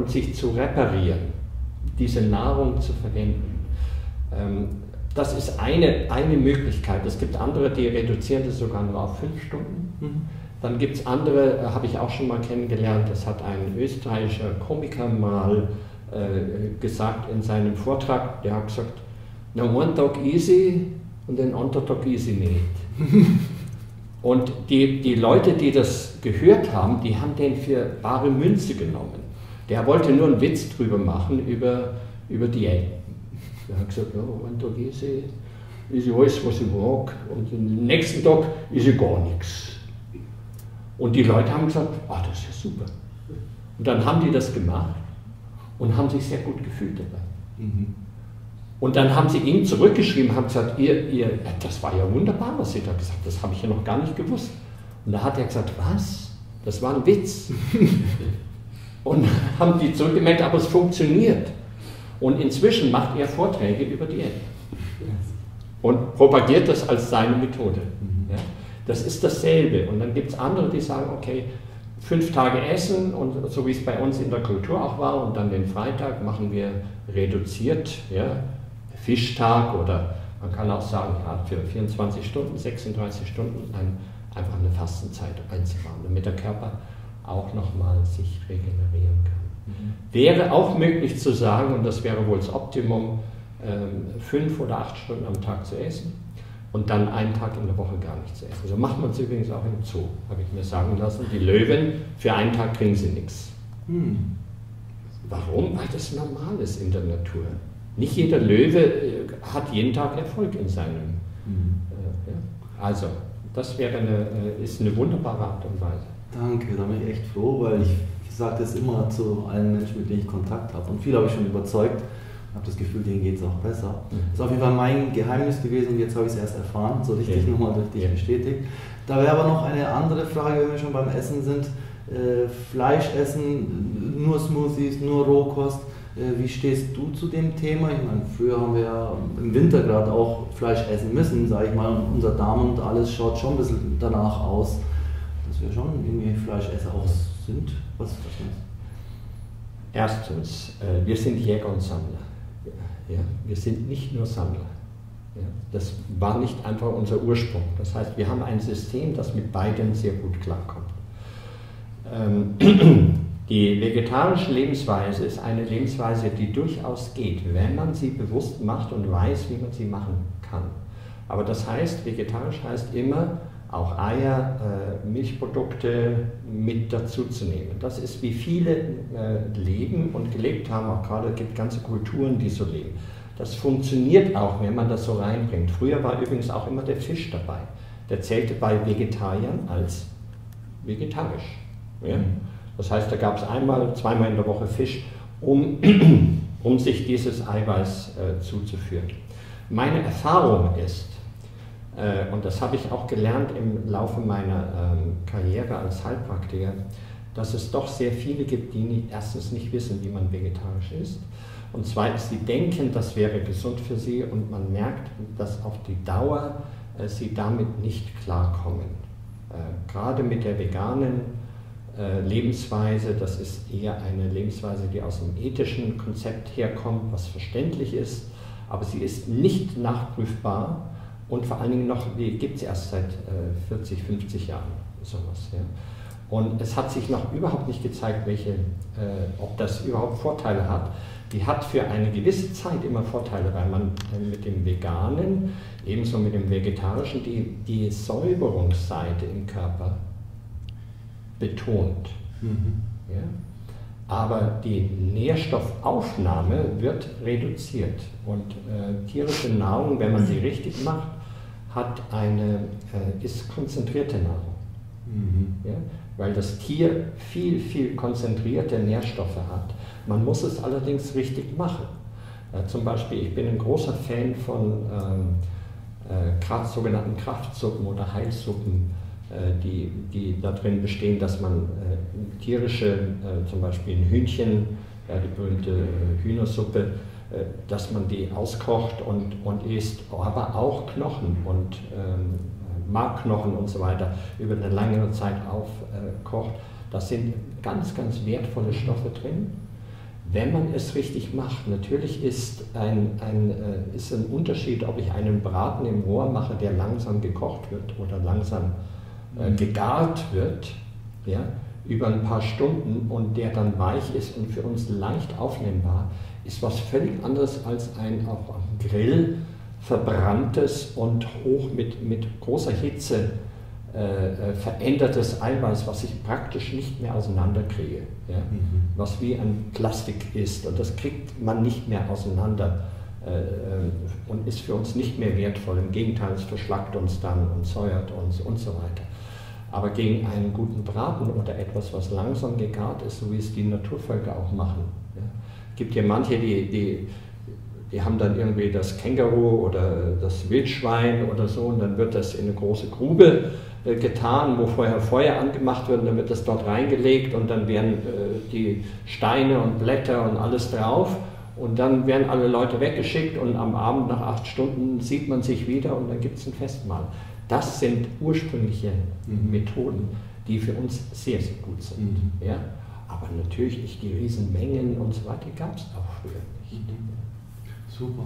Speaker 1: sich zu reparieren, diese Nahrung zu verwenden. Das ist eine Möglichkeit. Es gibt andere, die reduzieren das sogar nur auf 5 Stunden. Dann gibt es andere, habe ich auch schon mal kennengelernt, das hat ein österreichischer Komiker mal gesagt in seinem Vortrag, der hat gesagt, na, one Tag easy und den anderen Tag easy nicht. Und die Leute, die das gehört haben, die haben den für bare Münze genommen. Der wollte nur einen Witz drüber machen, über Diäten. Der hat gesagt, ja, one Tag easy, ist alles, was ich mag, und am nächsten Tag ist gar nichts. Und die Leute haben gesagt, das ist ja super. Und dann haben die das gemacht und haben sich sehr gut gefühlt dabei. Und dann haben sie ihm zurückgeschrieben, haben gesagt, das war ja wunderbar, was Sie da gesagt haben, das habe ich ja noch gar nicht gewusst. Und da hat er gesagt, was? Das war ein Witz. Und haben die zurückgemeldet, aber es funktioniert. Und inzwischen macht er Vorträge über Diäten und propagiert das als seine Methode. Ja? Das ist dasselbe. Und dann gibt es andere, die sagen, okay, 5 Tage essen, und so wie es bei uns in der Kultur auch war, und dann den Freitag machen wir reduziert, ja, Fischtag, oder man kann auch sagen, ja, für 24 Stunden, 36 Stunden einfach eine Fastenzeit einzubauen, damit der Körper auch nochmal sich regenerieren kann. Wäre auch möglich zu sagen, und das wäre wohl das Optimum, 5 oder 8 Stunden am Tag zu essen und dann einen Tag in der Woche gar nicht zu essen. So macht man es übrigens auch im Zoo, habe ich mir sagen lassen. Die Löwen, für einen Tag kriegen sie nichts. Warum? Weil das normal ist in der Natur. Nicht jeder Löwe hat jeden Tag Erfolg in seinem. Ja. Also, das ist eine wunderbare Art und Weise.
Speaker 3: Danke, da bin ich echt froh, weil ich sage das immer zu allen Menschen, mit denen ich Kontakt habe. Und viele habe ich schon überzeugt, habe das Gefühl, denen geht es auch besser. Das ist auf jeden Fall mein Geheimnis gewesen, und jetzt habe ich es erst erfahren, so richtig nochmal durch dich bestätigt. Da wäre aber noch eine andere Frage, wenn wir schon beim Essen sind. Fleisch essen, nur Smoothies, nur Rohkost. Wie stehst du zu dem Thema? Ich meine, früher haben wir ja im Winter gerade auch Fleisch essen müssen, sage ich mal, und unser Darm und alles schaut schon ein bisschen danach aus, dass wir schon irgendwie Fleischesser auch sind. Was ist das?
Speaker 1: Erstens, wir sind Jäger und Sammler. Ja, wir sind nicht nur Sammler. Ja, das war nicht einfach unser Ursprung. Das heißt, wir haben ein System, das mit beiden sehr gut klarkommt. Die vegetarische Lebensweise ist eine Lebensweise, die durchaus geht, wenn man sie bewusst macht und weiß, wie man sie machen kann. Aber das heißt, vegetarisch heißt immer auch Eier, Milchprodukte mit dazu zu nehmen. Das ist, wie viele leben und gelebt haben, auch gerade gibt ganze Kulturen, die so leben. Das funktioniert auch, wenn man das so reinbringt. Früher war übrigens auch immer der Fisch dabei. Der zählte bei Vegetariern als vegetarisch. Ja? Das heißt, da gab es zweimal in der Woche Fisch, um sich dieses Eiweiß zuzuführen. Meine Erfahrung ist, und das habe ich auch gelernt im Laufe meiner Karriere als Heilpraktiker, dass es doch sehr viele gibt, die erstens nicht wissen, wie man vegetarisch isst, und zweitens, sie denken, das wäre gesund für sie, und man merkt, dass auf die Dauer sie damit nicht klarkommen. Gerade mit der veganen Lebensweise, das ist eher eine Lebensweise, die aus einem ethischen Konzept herkommt, was verständlich ist, aber sie ist nicht nachprüfbar. Und vor allen Dingen gibt es erst seit 40, 50 Jahren sowas. Ja. Und es hat sich noch überhaupt nicht gezeigt, ob das überhaupt Vorteile hat. Die hat für eine gewisse Zeit immer Vorteile, weil man mit dem Veganen, ebenso mit dem Vegetarischen, die Säuberungsseite im Körper betont. Ja. Aber die Nährstoffaufnahme wird reduziert. Und tierische Nahrung, wenn man sie richtig macht, ist konzentrierte Nahrung. Ja? Weil das Tier viel, viel konzentrierte Nährstoffe hat. Man muss es allerdings richtig machen. Zum Beispiel, ich bin ein großer Fan von sogenannten Kraftsuppen oder Heilsuppen, die da drin bestehen, dass man tierische, zum Beispiel ein Hühnchen, die berühmte Hühnersuppe, dass man die auskocht und isst, aber auch Knochen und Markknochen und so weiter über eine lange Zeit aufkocht. Das sind ganz, ganz wertvolle Stoffe drin, wenn man es richtig macht. Natürlich ist ein Unterschied, ob ich einen Braten im Rohr mache, der langsam gekocht wird oder langsam gegart wird, ja, über ein paar Stunden, und der dann weich ist und für uns leicht aufnehmbar, ist was völlig anderes als ein auf am Grill verbranntes und hoch mit großer Hitze verändertes Eiweiß, was ich praktisch nicht mehr auseinanderkriege. Ja? Was wie ein Plastik ist, und das kriegt man nicht mehr auseinander und ist für uns nicht mehr wertvoll. Im Gegenteil, es verschlackt uns dann und säuert uns und so weiter. Aber gegen einen guten Braten oder etwas, was langsam gegart ist, so wie es die Naturvölker auch machen. Ja. Es gibt ja manche, die haben dann irgendwie das Känguru oder das Wildschwein oder so, und dann wird das in eine große Grube getan, wo vorher Feuer angemacht wird, und dann wird das dort reingelegt, und dann werden die Steine und Blätter und alles drauf, und dann werden alle Leute weggeschickt, und am Abend nach 8 Stunden sieht man sich wieder, und dann gibt es ein Festmahl. Das sind ursprüngliche Methoden, die für uns sehr, sehr gut sind. Ja? Aber natürlich nicht die Riesenmengen und so weiter, gab es auch früher nicht.
Speaker 3: Super.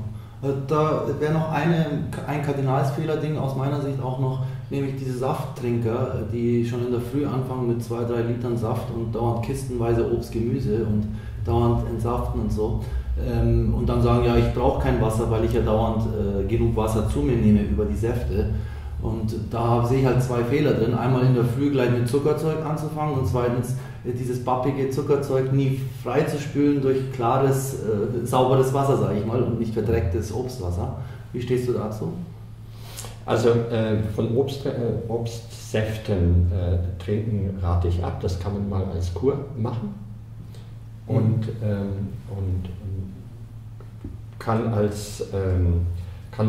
Speaker 3: Da wäre noch ein Kardinalsfehler-Ding aus meiner Sicht auch noch, nämlich diese Safttrinker, die schon in der Früh anfangen mit 2-3 Litern Saft und dauernd kistenweise Obst, Gemüse und dauernd entsaften und so. Und dann sagen, ja, ich brauche kein Wasser, weil ich ja dauernd genug Wasser zu mir nehme über die Säfte. Und da sehe ich halt 2 Fehler drin. Einmal in der Früh gleich mit Zuckerzeug anzufangen, und zweitens dieses pappige Zuckerzeug nie freizuspülen durch klares, sauberes Wasser, sage ich mal, und nicht verdrecktes Obstwasser. Wie stehst du dazu?
Speaker 1: Also von Obstsäften trinken rate ich ab. Das kann man mal als Kur machen und kann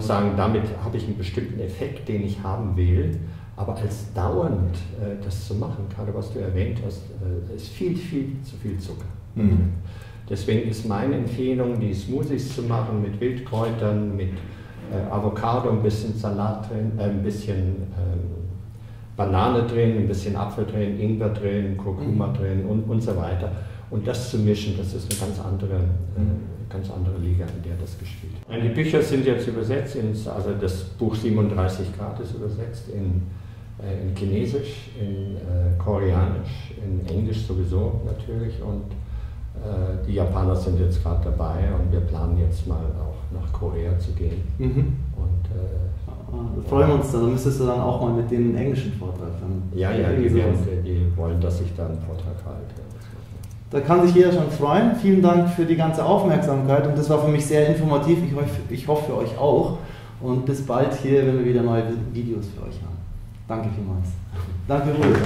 Speaker 1: sagen, damit habe ich einen bestimmten Effekt, den ich haben will, aber als dauernd das zu machen, gerade was du erwähnt hast, ist viel, viel zu viel Zucker. Deswegen ist meine Empfehlung, die Smoothies zu machen mit Wildkräutern, mit Avocado, ein bisschen Salat drin, ein bisschen Banane drin, ein bisschen Apfel drin, Ingwer drin, Kurkuma drin und so weiter. Und das zu mischen, das ist eine ganz andere Liga, in der das gespielt wird. Die Bücher sind jetzt übersetzt, also das Buch 37 Grad ist übersetzt in Chinesisch, in Koreanisch, in Englisch sowieso natürlich, und die Japaner sind jetzt gerade dabei, und wir planen jetzt mal auch nach Korea zu gehen. Und
Speaker 3: Da freuen wir uns dann. Dann müsstest du dann auch mal mit denen einen englischen Vortrag dann.
Speaker 1: Ja, die wollen, dass ich da einen Vortrag halte.
Speaker 3: Da kann sich jeder schon freuen. Vielen Dank für die ganze Aufmerksamkeit und das war für mich sehr informativ. Ich hoffe für euch auch. Und bis bald hier, wenn wir wieder neue Videos für euch haben. Danke vielmals. Danke, Ruhe.